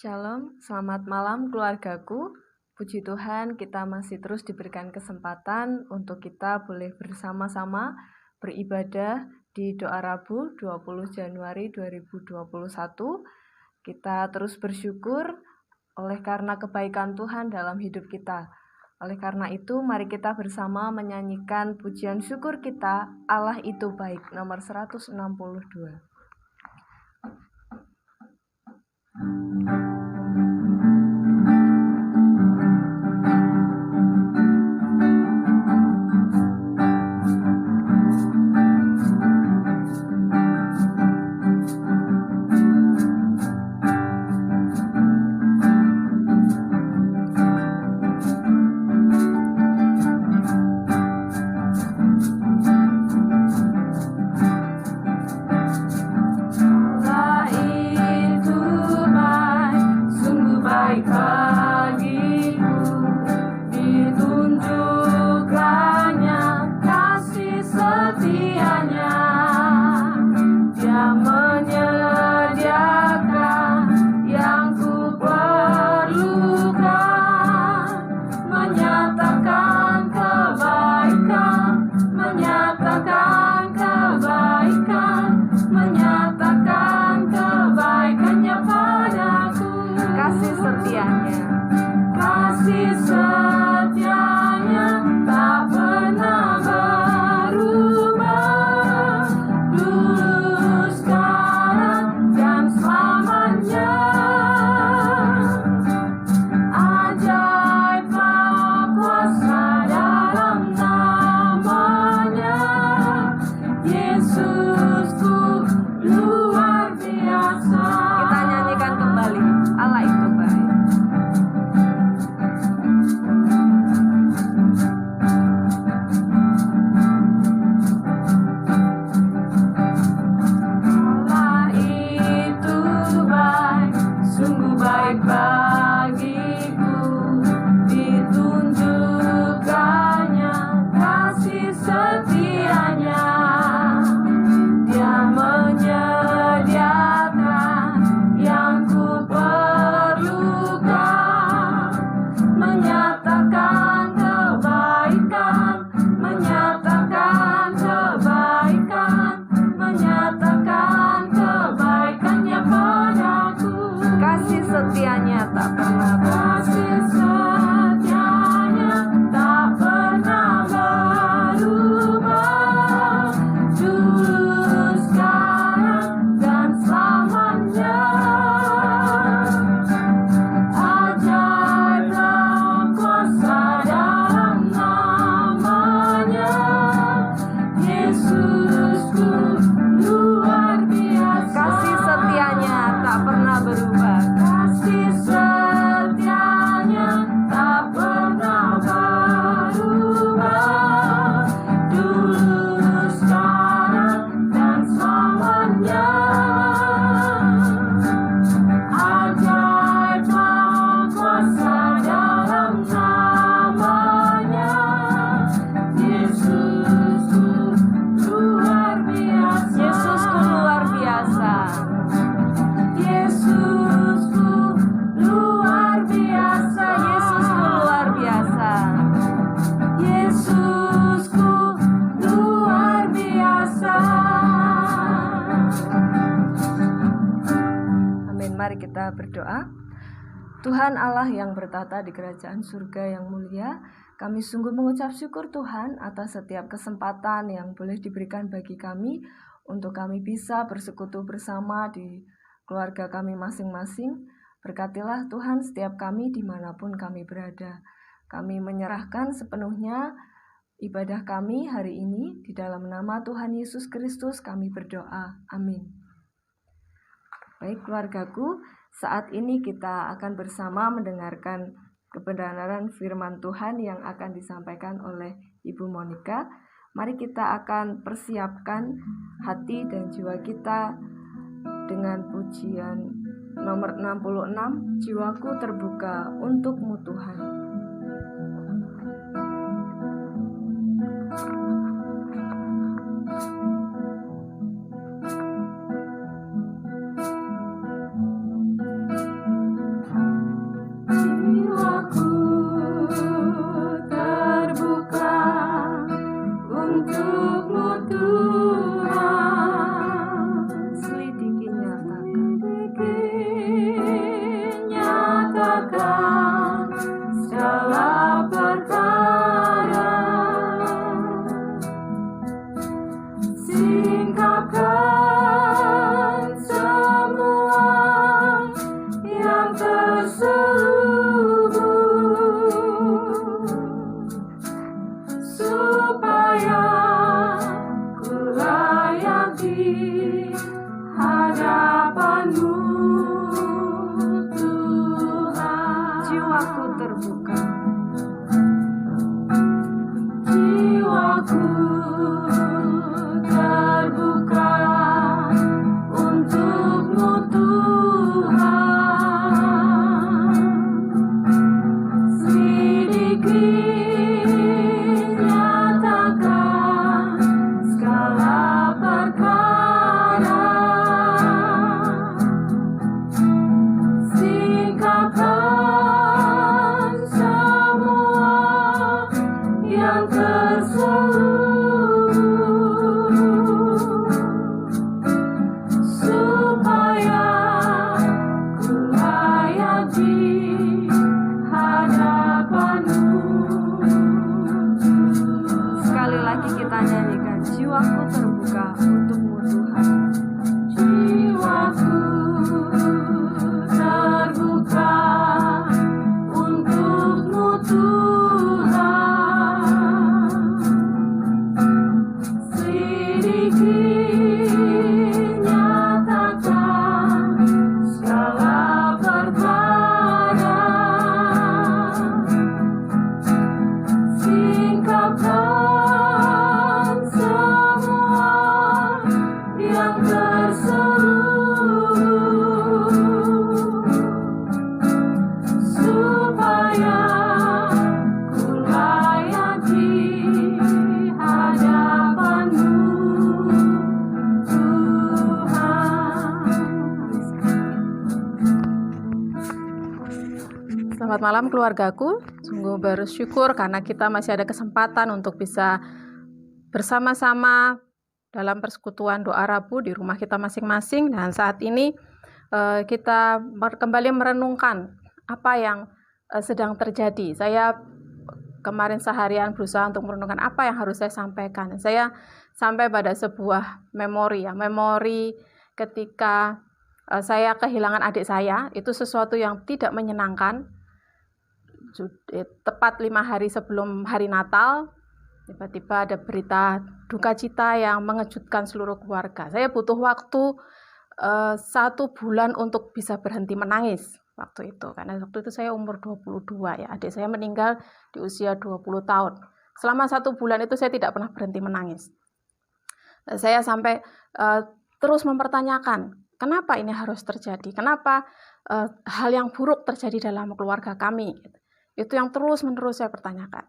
Shalom, selamat malam keluargaku. Puji Tuhan, kita masih terus diberikan kesempatan untuk kita boleh bersama-sama beribadah di Doa Rabu 20 Januari 2021. Kita terus bersyukur oleh karena kebaikan Tuhan dalam hidup kita. Oleh karena itu, mari kita bersama menyanyikan pujian syukur kita, Allah itu baik, nomor 162. Berdoa. Tuhan Allah yang bertata di kerajaan surga yang mulia, kami sungguh mengucap syukur Tuhan atas setiap kesempatan yang boleh diberikan bagi kami untuk kami bisa bersekutu bersama di keluarga kami masing-masing. Berkatilah Tuhan setiap kami dimanapun kami berada. Kami menyerahkan sepenuhnya ibadah kami hari ini di dalam nama Tuhan Yesus Kristus kami berdoa. Amin. Baik keluargaku, saat ini kita akan bersama mendengarkan kebenaran firman Tuhan yang akan disampaikan oleh Ibu Monica. Mari kita akan persiapkan hati dan jiwa kita dengan pujian nomor 66, Jiwaku Terbuka Untukmu Tuhan. di hadapan-Mu. Sekali lagi kita nyanyikan, jiwaku terbuka untuk-Mu Tuhan. Jiwaku terbuka untuk-Mu Tuhan. Sedikit nyatakan segala perkara, singkapkan semua yang terseru, supaya ku layak di hadapan-Mu Tuhan. Selamat malam keluargaku, sungguh bersyukur karena kita masih ada kesempatan untuk bisa bersama-sama dalam persekutuan doa Rabu di rumah kita masing-masing. Dan saat ini kita kembali merenungkan apa yang sedang terjadi. Saya kemarin seharian berusaha untuk merenungkan apa yang harus saya sampaikan. Saya sampai pada sebuah memori ketika saya kehilangan adik saya. Itu sesuatu yang tidak menyenangkan. Tepat 5 hari sebelum hari Natal, tiba-tiba ada berita duka cita yang mengejutkan seluruh keluarga. Saya butuh waktu 1 bulan untuk bisa berhenti menangis waktu itu. Karena waktu itu saya umur 22 ya. Adik saya meninggal di usia 20 tahun. Selama 1 bulan itu saya tidak pernah berhenti menangis. Saya sampai terus mempertanyakan, kenapa ini harus terjadi? Kenapa hal yang buruk terjadi dalam keluarga kami? Itu yang terus-menerus saya pertanyakan.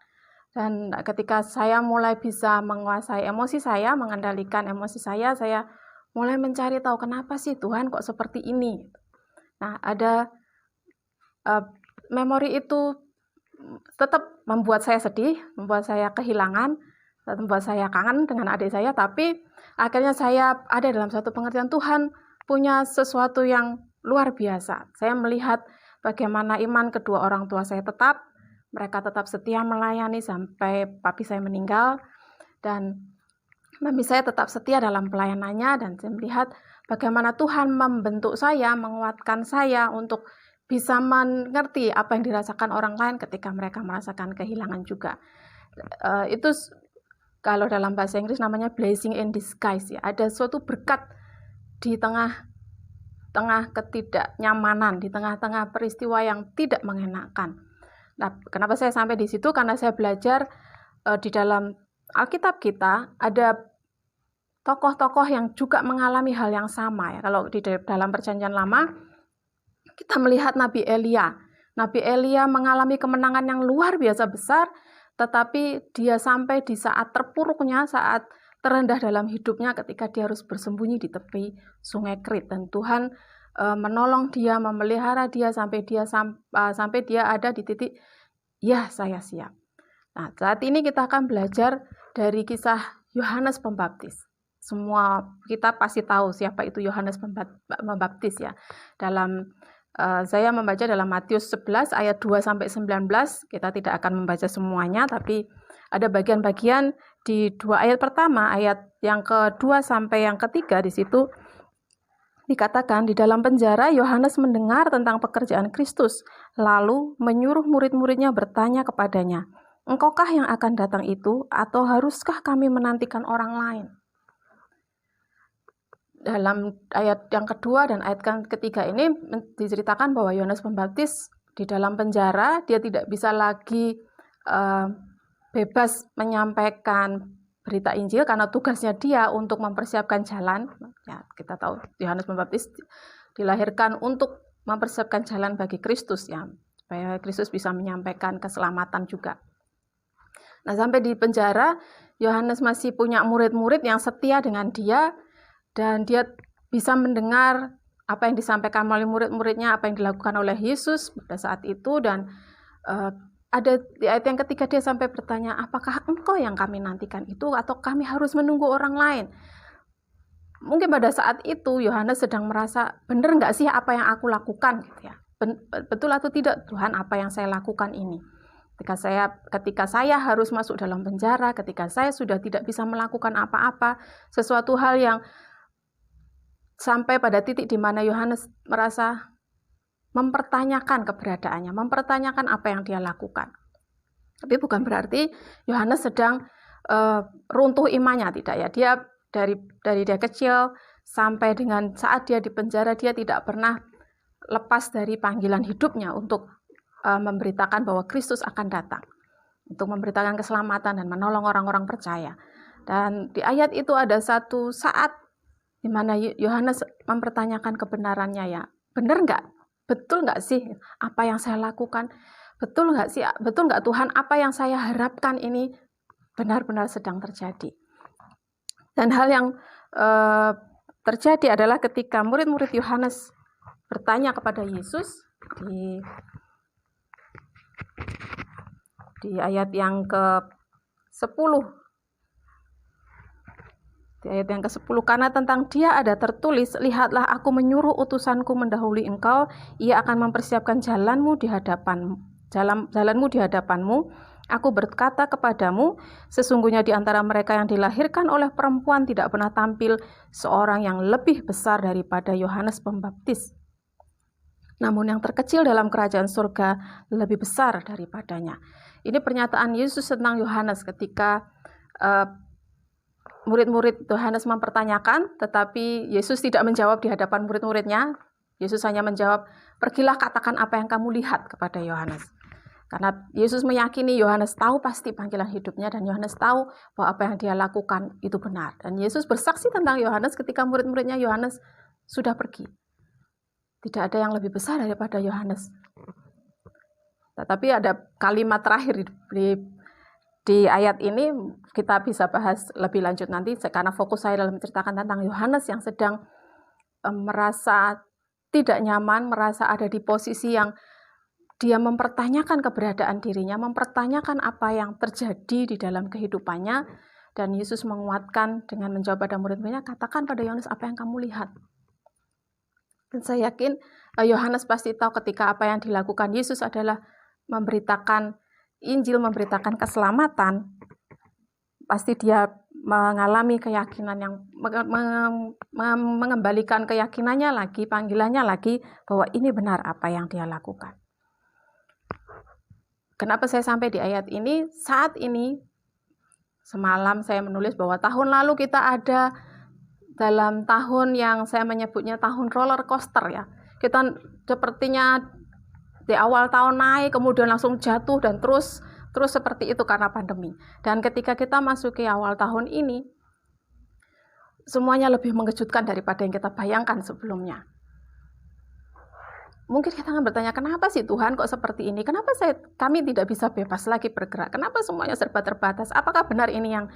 Dan ketika saya mulai bisa menguasai emosi saya, mengendalikan emosi saya mulai mencari tahu kenapa sih Tuhan kok seperti ini. Nah, ada memori itu tetap membuat saya sedih, membuat saya kehilangan, membuat saya kangen dengan adik saya, tapi akhirnya saya ada dalam satu pengertian Tuhan punya sesuatu yang luar biasa. Saya melihat bagaimana iman kedua orang tua saya mereka tetap setia melayani sampai papi saya meninggal, dan mami saya tetap setia dalam pelayanannya, dan saya melihat bagaimana Tuhan membentuk saya, menguatkan saya untuk bisa mengerti apa yang dirasakan orang lain ketika mereka merasakan kehilangan juga. Itu kalau dalam bahasa Inggris namanya blessing in disguise ya. Ada suatu berkat di tengah ketidaknyamanan, di tengah-tengah peristiwa yang tidak mengenakan. Nah, kenapa saya sampai di situ? Karena saya belajar di dalam Alkitab kita ada tokoh-tokoh yang juga mengalami hal yang sama ya. Kalau di dalam Perjanjian Lama kita melihat Nabi Elia. Nabi Elia mengalami kemenangan yang luar biasa besar, tetapi dia sampai di saat terpuruknya, saat terendah dalam hidupnya ketika dia harus bersembunyi di tepi sungai Krit, dan Tuhan menolong dia, memelihara dia sampai dia ada di titik ya saya siap. Nah, saat ini kita akan belajar dari kisah Yohanes Pembaptis. Semua kita pasti tahu siapa itu Yohanes Pembaptis ya. Saya membaca dalam Matius 11 ayat 2 sampai 19. Kita tidak akan membaca semuanya, tapi ada bagian-bagian di 2 ayat pertama, ayat yang kedua sampai yang ketiga. Di situ dikatakan, di dalam penjara Yohanes mendengar tentang pekerjaan Kristus, lalu menyuruh murid-muridnya bertanya kepadanya, "Engkaukah yang akan datang itu, atau haruskah kami menantikan orang lain?" Dalam ayat yang kedua dan ayat ketiga ini diceritakan bahwa Yohanes Pembaptis di dalam penjara, dia tidak bisa lagi bebas menyampaikan berita Injil karena tugasnya dia untuk mempersiapkan jalan. Ya, kita tahu Yohanes Pembaptis dilahirkan untuk mempersiapkan jalan bagi Kristus ya, supaya Kristus bisa menyampaikan keselamatan juga. Nah, sampai di penjara, Yohanes masih punya murid-murid yang setia dengan dia, dan dia bisa mendengar apa yang disampaikan oleh murid-muridnya, apa yang dilakukan oleh Yesus pada saat itu. Dan ada di ayat yang ketiga dia sampai bertanya, "Apakah engkau yang kami nantikan itu, atau kami harus menunggu orang lain?" Mungkin pada saat itu Yohanes sedang merasa, benar nggak sih apa yang aku lakukan gitu ya? betul atau tidak Tuhan apa yang saya lakukan ini. Ketika saya harus masuk dalam penjara, ketika saya sudah tidak bisa melakukan apa-apa, sesuatu hal yang sampai pada titik di mana Yohanes merasa mempertanyakan keberadaannya, mempertanyakan apa yang dia lakukan. Tapi bukan berarti Yohanes sedang runtuh imannya, tidak ya. Dia dari dia kecil sampai dengan saat dia di penjara, dia tidak pernah lepas dari panggilan hidupnya untuk memberitakan bahwa Kristus akan datang, untuk memberitakan keselamatan dan menolong orang-orang percaya. Dan di ayat itu ada satu saat di mana Yohanes mempertanyakan kebenarannya, ya. Benar nggak? Betul nggak sih apa yang saya lakukan? Betul nggak Tuhan apa yang saya harapkan ini benar-benar sedang terjadi? Dan hal yang terjadi adalah ketika murid-murid Yohanes bertanya kepada Yesus di ayat yang ke-10. Di ayat yang ke-10, karena tentang dia ada tertulis, lihatlah aku menyuruh utusanku mendahului engkau, ia akan mempersiapkan jalanmu di hadapanmu. Aku berkata kepadamu, sesungguhnya di antara mereka yang dilahirkan oleh perempuan tidak pernah tampil seorang yang lebih besar daripada Yohanes Pembaptis. Namun yang terkecil dalam kerajaan surga lebih besar daripadanya. Ini pernyataan Yesus tentang Yohanes ketika murid-murid Yohanes mempertanyakan, tetapi Yesus tidak menjawab di hadapan murid-muridnya. Yesus hanya menjawab, pergilah katakan apa yang kamu lihat kepada Yohanes. Karena Yesus meyakini Yohanes tahu pasti panggilan hidupnya, dan Yohanes tahu bahwa apa yang dia lakukan itu benar. Dan Yesus bersaksi tentang Yohanes ketika murid-muridnya Yohanes sudah pergi. Tidak ada yang lebih besar daripada Yohanes. Tetapi ada kalimat terakhir di ayat ini, kita bisa bahas lebih lanjut nanti, karena fokus saya dalam menceritakan tentang Yohanes yang sedang merasa tidak nyaman, merasa ada di posisi yang dia mempertanyakan keberadaan dirinya, mempertanyakan apa yang terjadi di dalam kehidupannya, dan Yesus menguatkan dengan menjawab pada murid-muridnya, katakan pada Yohanes apa yang kamu lihat. Dan saya yakin Yohanes pasti tahu ketika apa yang dilakukan Yesus adalah memberitakan Injil, memberitakan keselamatan, pasti dia mengalami keyakinan yang mengembalikan keyakinannya lagi, panggilannya lagi, bahwa ini benar apa yang dia lakukan. Kenapa saya sampai di ayat ini? Saat ini, semalam saya menulis bahwa tahun lalu kita ada dalam tahun yang saya menyebutnya tahun roller coaster, ya. Kita sepertinya di awal tahun naik, kemudian langsung jatuh, dan terus seperti itu karena pandemi. Dan ketika kita masuki awal tahun ini, semuanya lebih mengejutkan daripada yang kita bayangkan sebelumnya. Mungkin kita akan bertanya, kenapa sih Tuhan kok seperti ini? Kenapa kami tidak bisa bebas lagi bergerak? Kenapa semuanya serba terbatas? Apakah benar ini yang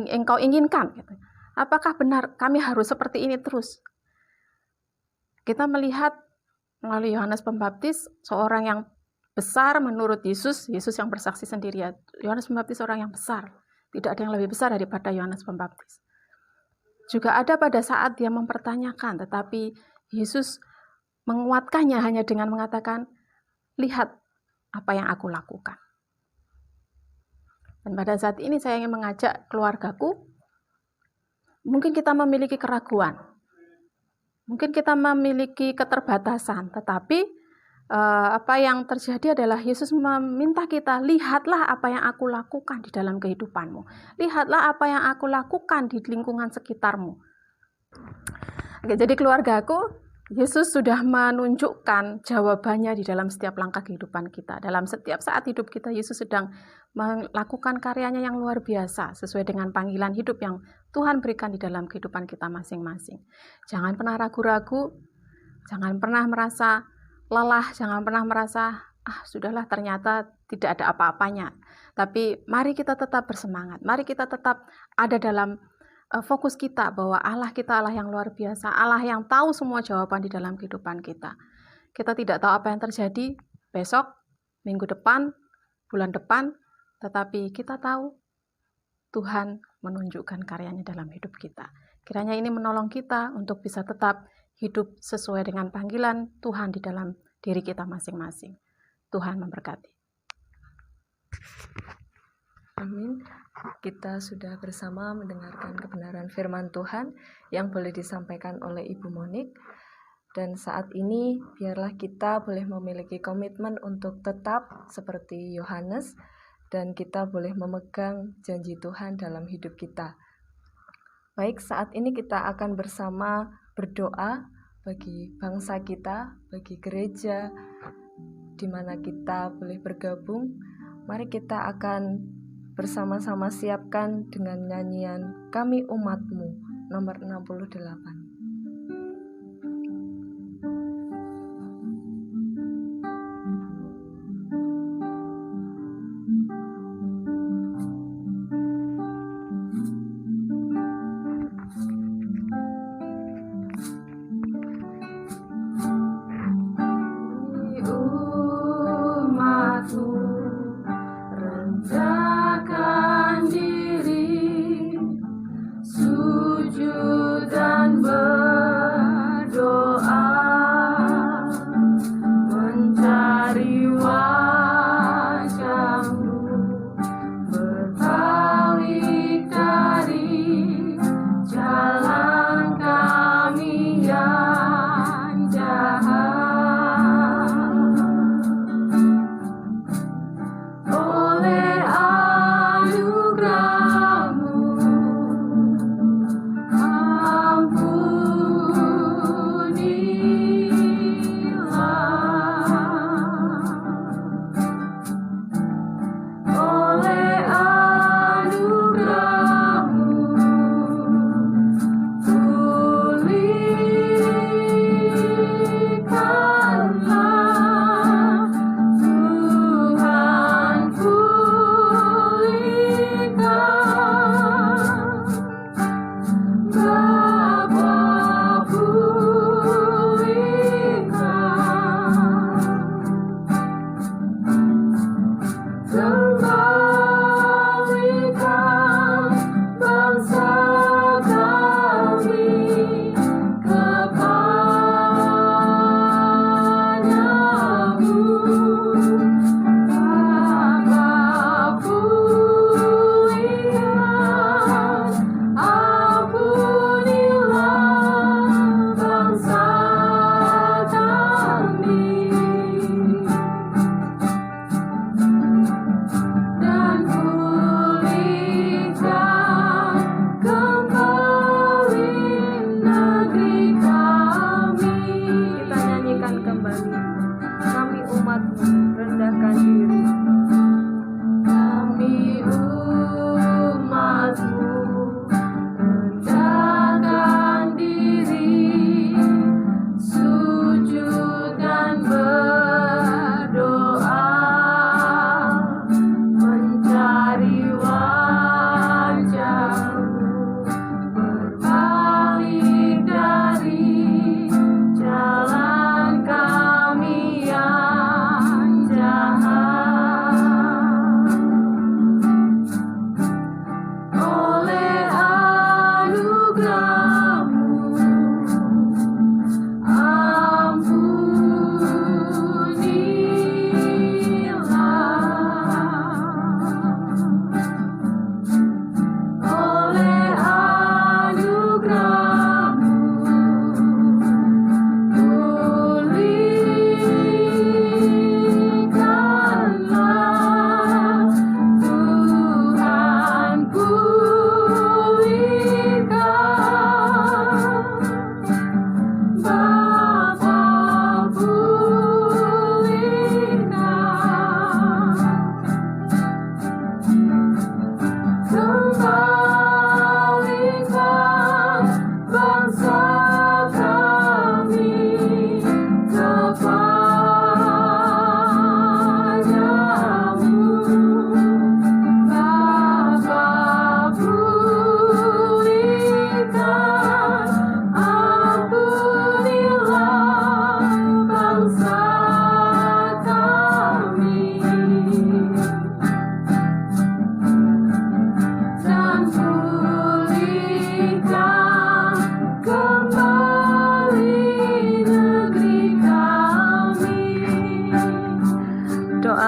engkau inginkan? Apakah benar kami harus seperti ini terus? Kita melihat melalui Yohanes Pembaptis, seorang yang besar menurut Yesus yang bersaksi sendiri, Yohanes Pembaptis seorang yang besar. Tidak ada yang lebih besar daripada Yohanes Pembaptis. Juga ada pada saat dia mempertanyakan, tetapi Yesus menguatkannya hanya dengan mengatakan, lihat apa yang aku lakukan. Dan pada saat ini saya ingin mengajak keluargaku, mungkin kita memiliki keraguan, mungkin kita memiliki keterbatasan, tetapi apa yang terjadi adalah Yesus meminta kita, lihatlah apa yang aku lakukan di dalam kehidupanmu. Lihatlah apa yang aku lakukan di lingkungan sekitarmu. Oke, jadi keluargaku, Yesus sudah menunjukkan jawabannya di dalam setiap langkah kehidupan kita. Dalam setiap saat hidup kita, Yesus sedang melakukan karyanya yang luar biasa sesuai dengan panggilan hidup yang Tuhan berikan di dalam kehidupan kita masing-masing. Jangan pernah ragu-ragu, jangan pernah merasa lelah, jangan pernah merasa, sudahlah ternyata tidak ada apa-apanya. Tapi mari kita tetap bersemangat, mari kita tetap ada dalam fokus kita bahwa Allah kita Allah yang luar biasa, Allah yang tahu semua jawaban di dalam kehidupan kita. Kita tidak tahu apa yang terjadi besok, minggu depan, bulan depan, tetapi kita tahu Tuhan menunjukkan karyanya dalam hidup kita. Kiranya ini menolong kita untuk bisa tetap hidup sesuai dengan panggilan Tuhan di dalam diri kita masing-masing. Tuhan memberkati. Amin. Kita sudah bersama mendengarkan kebenaran firman Tuhan yang boleh disampaikan oleh Ibu Monik. Dan saat ini biarlah kita boleh memiliki komitmen untuk tetap seperti Yohanes, dan kita boleh memegang janji Tuhan dalam hidup kita. Baik, saat ini kita akan bersama berdoa bagi bangsa kita, bagi gereja di mana kita boleh bergabung. Mari kita akan bersama-sama siapkan dengan nyanyian Kami Umat-Mu nomor 68.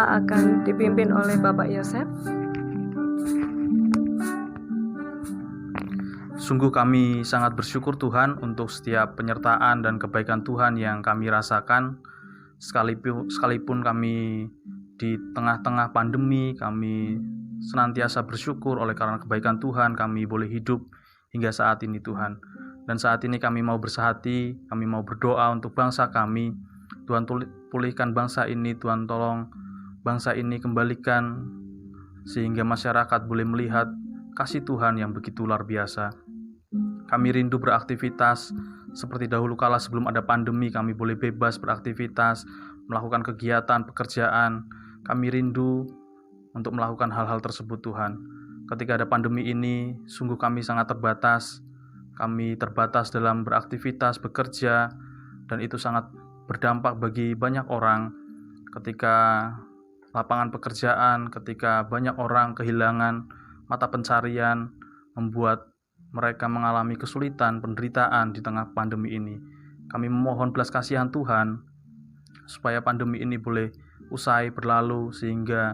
kita akan dipimpin oleh Bapak Yosef. Sungguh kami sangat bersyukur Tuhan untuk setiap penyertaan dan kebaikan Tuhan yang kami rasakan. Sekalipun kami di tengah-tengah pandemi, kami senantiasa bersyukur oleh karena kebaikan Tuhan kami boleh hidup hingga saat ini Tuhan. Dan saat ini kami mau bersehati, kami mau berdoa untuk bangsa kami. Tuhan pulihkan bangsa ini, Tuhan tolong bangsa ini kembalikan sehingga masyarakat boleh melihat kasih Tuhan yang begitu luar biasa. Kami rindu beraktivitas seperti dahulu kala sebelum ada pandemi, kami boleh bebas beraktivitas, melakukan kegiatan, pekerjaan. Kami rindu untuk melakukan hal-hal tersebut Tuhan. Ketika ada pandemi ini, sungguh kami sangat terbatas. Kami terbatas dalam beraktivitas, bekerja, dan itu sangat berdampak bagi banyak orang. Ketika lapangan pekerjaan, ketika banyak orang kehilangan mata pencarian, membuat mereka mengalami kesulitan, penderitaan di tengah pandemi ini. Kami memohon belas kasihan Tuhan supaya pandemi ini boleh usai berlalu sehingga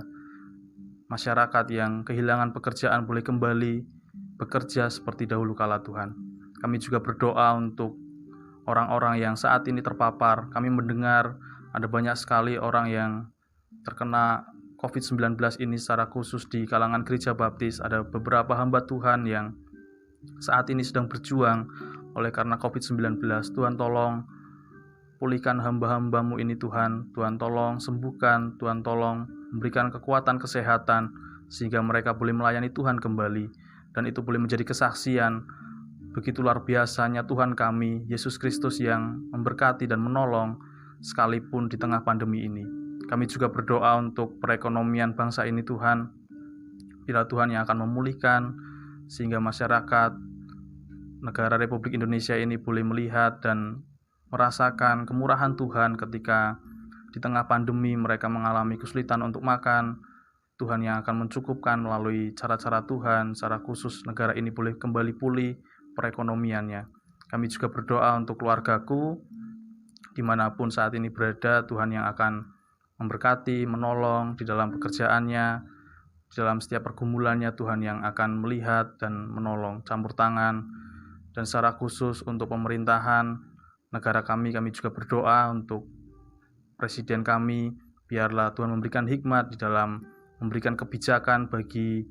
masyarakat yang kehilangan pekerjaan boleh kembali bekerja seperti dahulu kala Tuhan. Kami juga berdoa untuk orang-orang yang saat ini terpapar. Kami mendengar ada banyak sekali orang yang terkena COVID-19 ini secara khusus di kalangan gereja baptis. Ada beberapa hamba Tuhan yang saat ini sedang berjuang oleh karena COVID-19. Tuhan tolong pulihkan hamba-hambamu ini Tuhan. Tuhan tolong sembuhkan, Tuhan tolong memberikan kekuatan kesehatan sehingga mereka boleh melayani Tuhan kembali. Dan itu boleh menjadi kesaksian begitu luar biasanya Tuhan kami, Yesus Kristus yang memberkati dan menolong sekalipun di tengah pandemi ini. Kami juga berdoa untuk perekonomian bangsa ini Tuhan. Bila Tuhan yang akan memulihkan sehingga masyarakat negara Republik Indonesia ini boleh melihat dan merasakan kemurahan Tuhan ketika di tengah pandemi mereka mengalami kesulitan untuk makan. Tuhan yang akan mencukupkan melalui cara-cara Tuhan, secara khusus negara ini boleh kembali pulih perekonomiannya. Kami juga berdoa untuk keluargaku dimanapun saat ini berada. Tuhan yang akan memberkati, menolong di dalam pekerjaannya, dalam setiap pergumulannya. Tuhan yang akan melihat dan menolong, campur tangan. Dan secara khusus untuk pemerintahan negara kami juga berdoa untuk presiden kami. Biarlah Tuhan memberikan hikmat di dalam memberikan kebijakan bagi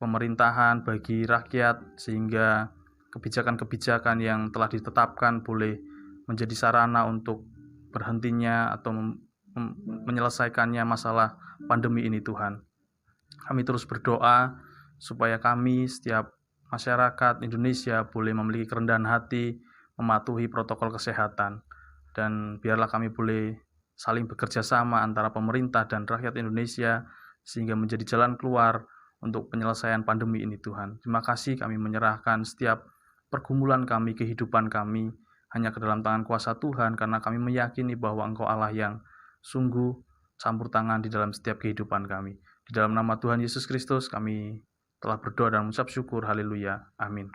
pemerintahan, bagi rakyat, sehingga kebijakan-kebijakan yang telah ditetapkan boleh menjadi sarana untuk berhentinya atau menyelesaikannya masalah pandemi ini Tuhan. Kami terus berdoa supaya kami, setiap masyarakat Indonesia boleh memiliki kerendahan hati, mematuhi protokol kesehatan. Dan biarlah kami boleh saling bekerja sama antara pemerintah dan rakyat Indonesia sehingga menjadi jalan keluar untuk penyelesaian pandemi ini Tuhan. Terima kasih, kami menyerahkan setiap pergumulan kami, kehidupan kami hanya ke dalam tangan kuasa Tuhan, karena kami meyakini bahwa Engkau Allah yang sungguh campur tangan di dalam setiap kehidupan kami. Di dalam nama Tuhan Yesus Kristus kami telah berdoa dan mengucap syukur. Haleluya. Amin.